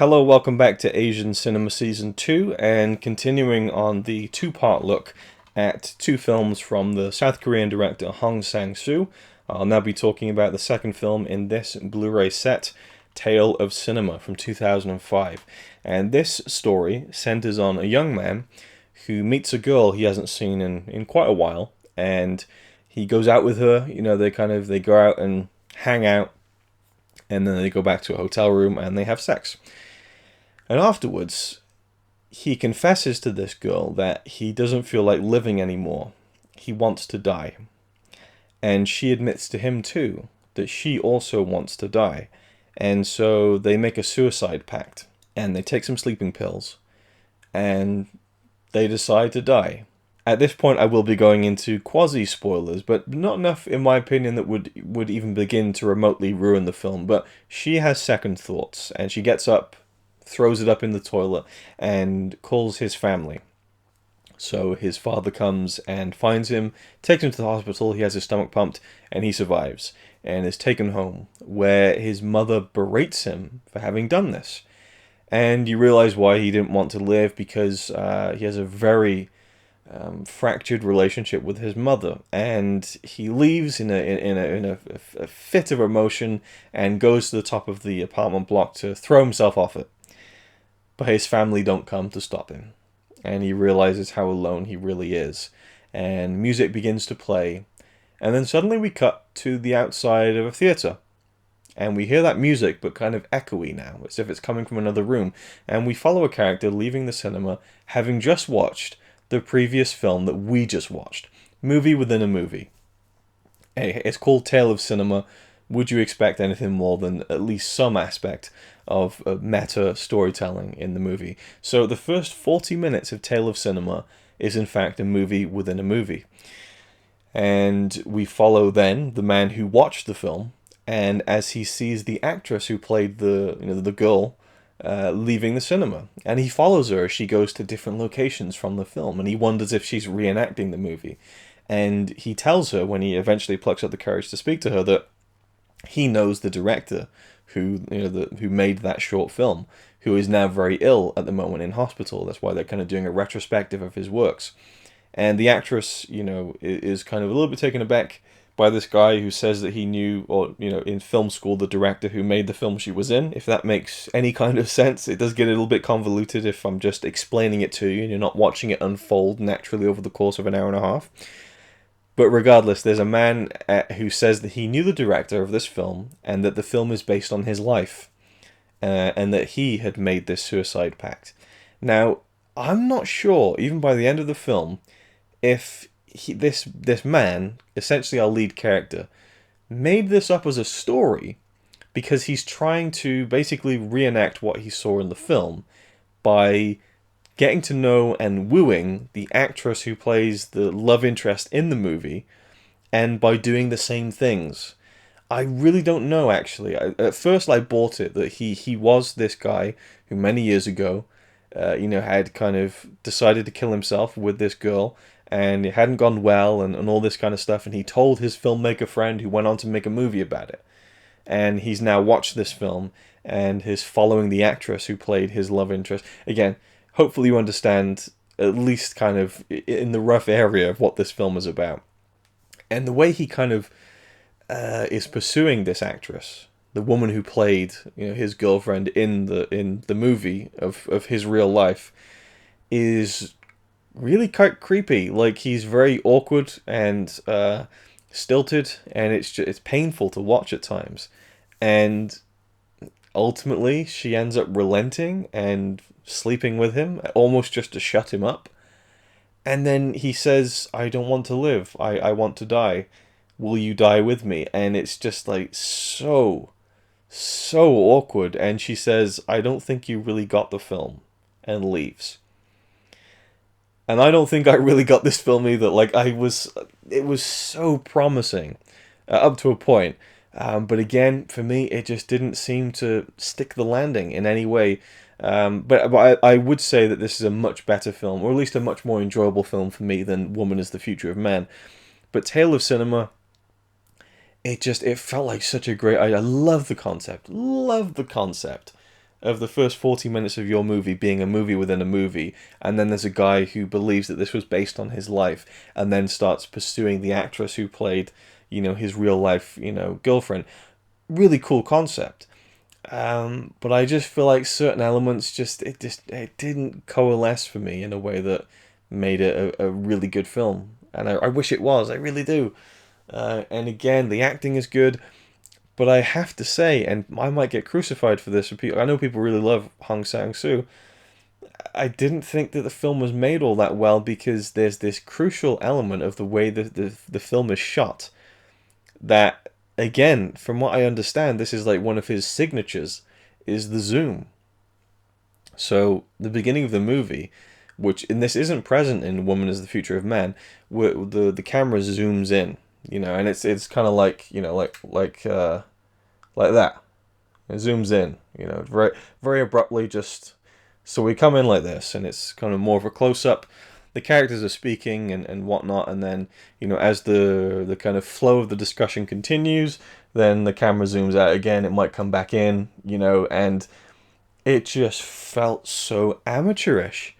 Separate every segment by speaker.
Speaker 1: Hello, welcome back to Asian Cinema Season 2, and continuing on the two-part look at two films from the South Korean director Hong Sang-soo. I'll now be talking about the second film in this Blu-ray set, Tale of Cinema from 2005. And this story centers on a young man who meets a girl he hasn't seen in quite a while, and he goes out with her. They go out and hang out, and then they go back to a hotel room and they have sex. And afterwards, he confesses to this girl that he doesn't feel like living anymore. He wants to die. And she admits to him too that she also wants to die. And so they make a suicide pact. And they take some sleeping pills. And they decide to die. At this point, I will be going into quasi-spoilers, but not enough, in my opinion, that would even begin to remotely ruin the film. But she has second thoughts, and she gets up, throws it up in the toilet, and calls his family. So his father comes and finds him, takes him to the hospital, he has his stomach pumped, and he survives, and is taken home, where his mother berates him for having done this. And you realize why he didn't want to live, because he has a very fractured relationship with his mother, and he leaves in a fit of emotion and goes to the top of the apartment block to throw himself off it. But his family don't come to stop him, and he realizes how alone he really is. And music begins to play, and then suddenly we cut to the outside of a theater, and we hear that music, but kind of echoey now, as if it's coming from another room. And we follow a character leaving the cinema, having just watched the previous film that we just watched. Movie within a movie. It's called Tale of Cinema. Would you expect anything more than at least some aspect of meta storytelling in the movie? So the first 40 minutes of Tale of Cinema is in fact a movie within a movie. And we follow then the man who watched the film, and as he sees the actress who played the girl leaving the cinema, and he follows her as she goes to different locations from the film, and he wonders if she's reenacting the movie. And he tells her, when he eventually plucks up the courage to speak to her, that he knows the director who made that short film, who is now very ill at the moment in hospital. That's why they're kind of doing a retrospective of his works. And the actress, is kind of a little bit taken aback by this guy who says that he knew, or, in film school, the director who made the film she was in. If that makes any kind of sense. It does get a little bit convoluted if I'm just explaining it to you and you're not watching it unfold naturally over the course of an hour and a half. But regardless, there's a man who says that he knew the director of this film, and that the film is based on his life, and that he had made this suicide pact. Now, I'm not sure, even by the end of the film, if this man, essentially our lead character, made this up as a story, because he's trying to basically reenact what he saw in the film by getting to know and wooing the actress who plays the love interest in the movie, and by doing the same things. I really don't know, actually. At first I bought it, that he was this guy who many years ago had kind of decided to kill himself with this girl, and it hadn't gone well, and all this kind of stuff, and he told his filmmaker friend, who went on to make a movie about it. And he's now watched this film, and is following the actress who played his love interest. Again, hopefully you understand, at least kind of in the rough area, of what this film is about. And the way he kind of is pursuing this actress, the woman who played his girlfriend in the movie of his real life, is really quite creepy. Like, he's very awkward and stilted, and it's painful to watch at times. And ultimately, she ends up relenting and sleeping with him, almost just to shut him up. And then he says, "I don't want to live. I want to die. Will you die with me?" And it's just like so awkward. And she says, "I don't think you really got the film," and leaves. And I don't think I really got this film either. Like, it was so promising up to a point. But again, for me, it just didn't seem to stick the landing in any way. But I would say that this is a much better film, or at least a much more enjoyable film for me than Woman is the Future of Man. But Tale of Cinema, it felt like such a great... I love the concept. of the first 40 minutes of your movie being a movie within a movie, and then there's a guy who believes that this was based on his life, and then starts pursuing the actress who played, his real life, girlfriend. Really cool concept. But I just feel like certain elements it didn't coalesce for me in a way that made it a really good film, and I wish it was. I really do. And again, the acting is good, but I have to say, and I might get crucified for this. I know people really love Hong Sang-soo. I didn't think that the film was made all that well because there's this crucial element of the way that the film is shot that, again, from what I understand, this is like one of his signatures, is the zoom. So the beginning of the movie, and this isn't present in Woman is the Future of Man, where the camera zooms in, and it's kind of like, like that. It zooms in, very very abruptly. Just so we come in like this, and it's kind of more of a close up. The characters are speaking and whatnot, and then as the kind of flow of the discussion continues, then the camera zooms out again. It might come back in, and it just felt so amateurish.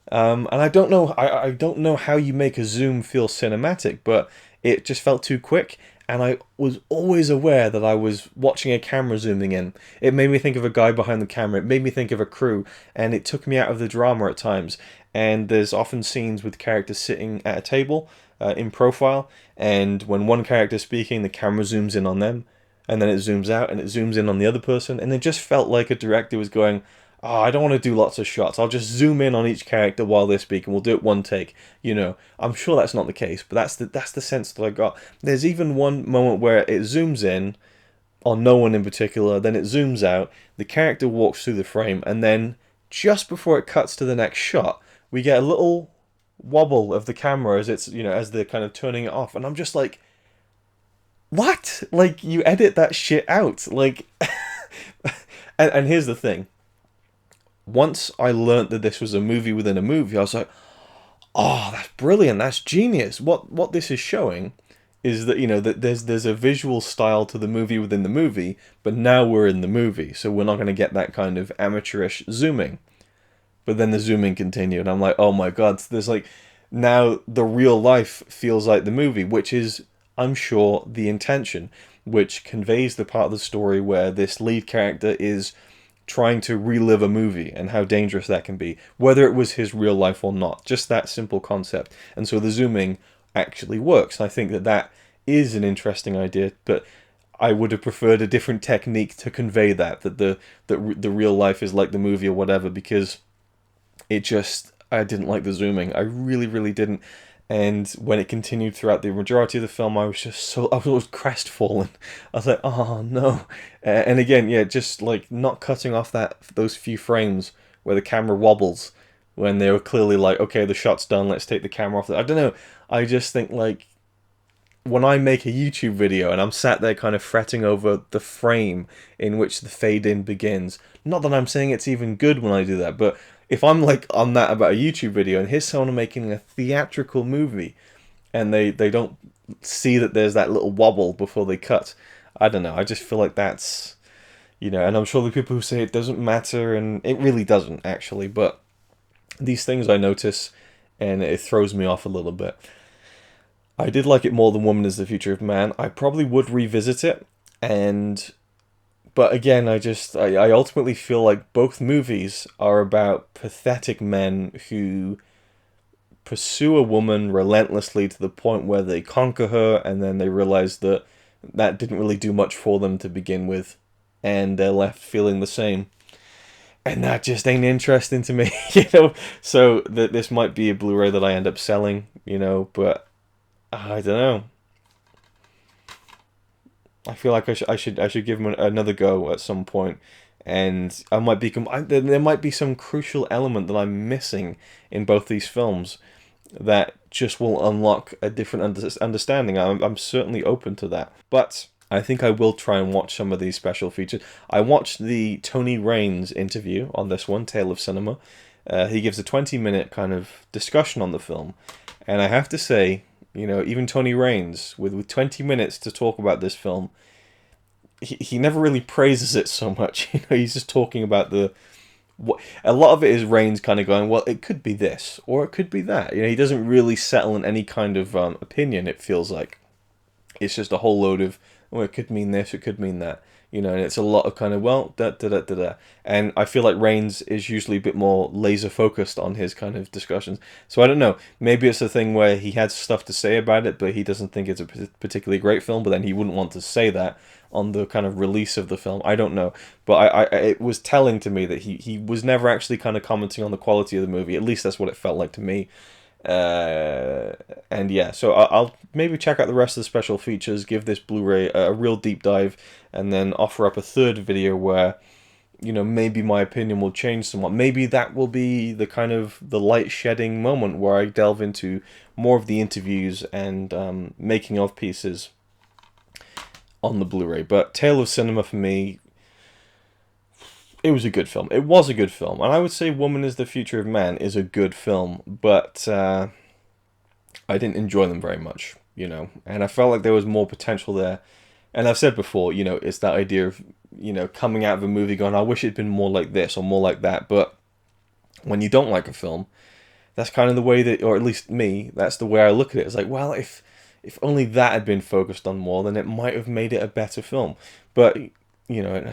Speaker 1: And I don't know, I don't know how you make a zoom feel cinematic, but it just felt too quick. And I was always aware that I was watching a camera zooming in. It made me think of a guy behind the camera. It made me think of a crew, and it took me out of the drama at times. And there's often scenes with characters sitting at a table in profile, and when one character's speaking, the camera zooms in on them, and then it zooms out and it zooms in on the other person, and it just felt like a director was going, oh, I don't want to do lots of shots. I'll just zoom in on each character while they're speaking. We'll do it one take. I'm sure that's not the case, but that's the sense that I got. There's even one moment where it zooms in on no one in particular, then it zooms out, the character walks through the frame, and then just before it cuts to the next shot, we get a little wobble of the camera as it's, as they're kind of turning it off, and I'm just like, what? Like, you edit that shit out. Like, and here's the thing. Once I learnt that this was a movie within a movie, I was like, oh, that's brilliant, that's genius. What this is showing is that, that there's a visual style to the movie within the movie, but now we're in the movie, so we're not going to get that kind of amateurish zooming. But then the zooming continued, and I'm like, oh my god, so there's like, now the real life feels like the movie, which is, I'm sure, the intention, which conveys the part of the story where this lead character is trying to relive a movie and how dangerous that can be, whether it was his real life or not. Just that simple concept. And so the zooming actually works. I think that is an interesting idea, but I would have preferred a different technique to convey that the real life is like the movie or whatever, because I didn't like the zooming. I really, really didn't. And when it continued throughout the majority of the film, I was crestfallen. I was like, oh no. And again, yeah, just like not cutting off those few frames where the camera wobbles, when they were clearly like, okay, the shot's done, let's take the camera off. I don't know. I just think, like, when I make a YouTube video and I'm sat there kind of fretting over the frame in which the fade in begins, not that I'm saying it's even good when I do that, but if I'm like on that about a YouTube video and here's someone making a theatrical movie and they don't see that there's that little wobble before they cut, I don't know, I just feel like that's, and I'm sure the people who say it doesn't matter, and it really doesn't actually, but these things I notice and it throws me off a little bit. I did like it more than Woman is the Future of Man. I probably would revisit it, but again, I ultimately feel like both movies are about pathetic men who pursue a woman relentlessly to the point where they conquer her, and then they realize that didn't really do much for them to begin with, and they're left feeling the same. And that just ain't interesting to me, So this might be a Blu-ray that I end up selling, but I don't know. I feel like I should give him another go at some point, and I might there might be some crucial element that I'm missing in both these films that just will unlock a different understanding. I'm certainly open to that, but I think I will try and watch some of these special features. I watched the Tony Raines interview on this one, Tale of Cinema. He gives a 20-minute kind of discussion on the film, and I have to say, even Tony Raines, with 20 minutes to talk about this film, he never really praises it so much. You know, he's just talking about a lot of it is Rains kind of going, well, it could be this or it could be that. You know, he doesn't really settle in any kind of opinion. It feels like it's just a whole load of, well, it could mean this, it could mean that. You know, and it's a lot of kind of, well, da da da da da. And I feel like Rains is usually a bit more laser focused on his kind of discussions. So I don't know. Maybe it's a thing where he had stuff to say about it, but he doesn't think it's a particularly great film. But then he wouldn't want to say that on the kind of release of the film. I don't know. But it was telling to me that he was never actually kind of commenting on the quality of the movie. At least that's what it felt like to me. And yeah, so I'll maybe check out the rest of the special features, give this Blu-ray a real deep dive, and then offer up a third video where, you know, maybe my opinion will change somewhat. Maybe that will be the kind of the light shedding moment where I delve into more of the interviews and making of pieces on the Blu-ray. But Tale of Cinema for me, it was a good film. It was a good film. And I would say Woman is the Future of Man is a good film, but I didn't enjoy them very much, you know. And I felt like there was more potential there. And I've said before, you know, it's that idea of, you know, coming out of a movie going, I wish it'd been more like this or more like that. But when you don't like a film, that's kind of the way that, or at least me, that's the way I look at it. It's like, well, if only that had been focused on more, then it might have made it a better film. But, you know,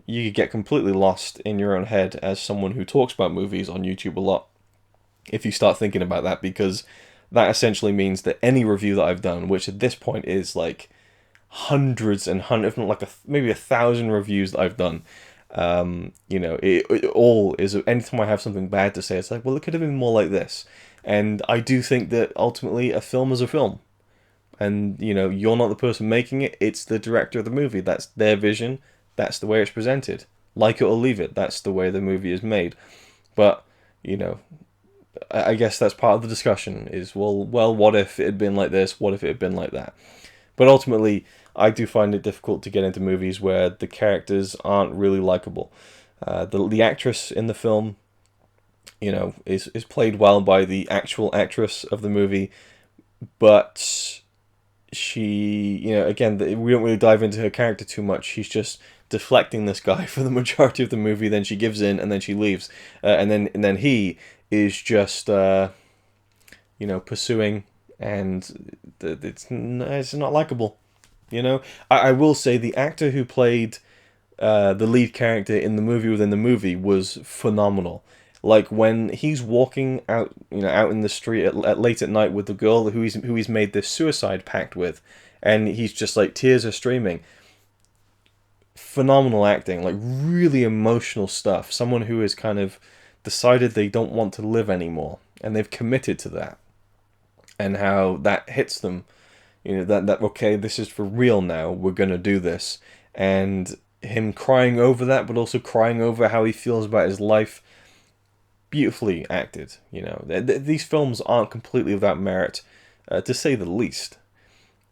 Speaker 1: you could get completely lost in your own head as someone who talks about movies on YouTube a lot if you start thinking about that, because that essentially means that any review that I've done, which at this point is like hundreds and hundreds, if not like maybe 1,000 reviews that I've done, you know, it all is, anytime I have something bad to say, it's like, well, it could have been more like this. And I do think that ultimately a film is a film. And, you know, you're not the person making it, it's the director of the movie. That's their vision. That's the way it's presented. Like it or leave it. That's the way the movie is made. But, you know, I guess that's part of the discussion is, well, what if it had been like this? What if it had been like that? But ultimately, I do find it difficult to get into movies where the characters aren't really likable. The actress in the film, you know, is played well by the actual actress of the movie, but she, you know, again, we don't really dive into her character too much. She's just deflecting this guy for the majority of the movie. Then she gives in, and then she leaves, and then he is just, you know, pursuing, and it's not likable. You know, I will say the actor who played the lead character in the movie within the movie was phenomenal. Like when he's walking out, you know, out in the street at late at night with the girl who he's made this suicide pact with, and he's just like, tears are streaming. Phenomenal acting, like really emotional stuff. Someone who has kind of decided they don't want to live anymore, and they've committed to that, and how that hits them. You know, that okay, this is for real now. We're gonna do this, and him crying over that, but also crying over how he feels about his life. Beautifully acted, you know. These films aren't completely without merit, to say the least.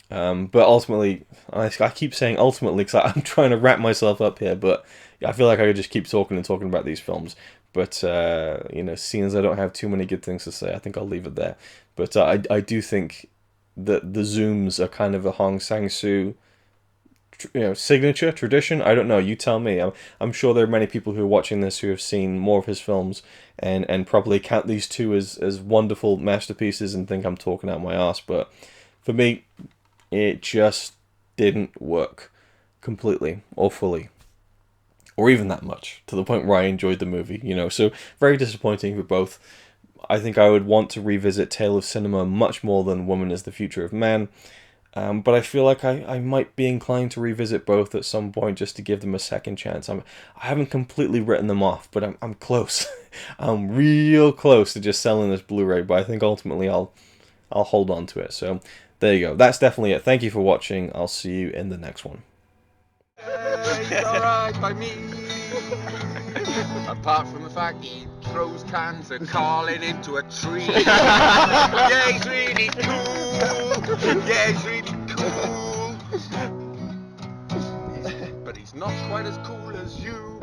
Speaker 1: But ultimately, I keep saying ultimately because I'm trying to wrap myself up here, but I feel like I could just keep talking and talking about these films. But, you know, seeing as I don't have too many good things to say, I think I'll leave it there. But I do think that the Zooms are kind of a Hong Sang-soo, you know, signature, tradition. I don't know, you tell me. I'm sure there are many people who are watching this who have seen more of his films and probably count these two as wonderful masterpieces and think I'm talking out my ass. But for me, it just didn't work completely or fully, or even that much, to the point where I enjoyed the movie, you know. So very disappointing for both. I think I would want to revisit Tale of Cinema much more than Woman is the Future of Man. But I feel like I might be inclined to revisit both at some point just to give them a second chance. I haven't completely written them off, but I'm close. I'm real close to just selling this Blu-ray, but I think ultimately I'll hold on to it. So there you go. That's definitely it. Thank you for watching. I'll see you in the next one.
Speaker 2: He's alright by me. Apart from the fact he throws cans of Carlin into a tree. Yeah, he's really cool. Yeah, he's really cool. But he's not quite as cool as you.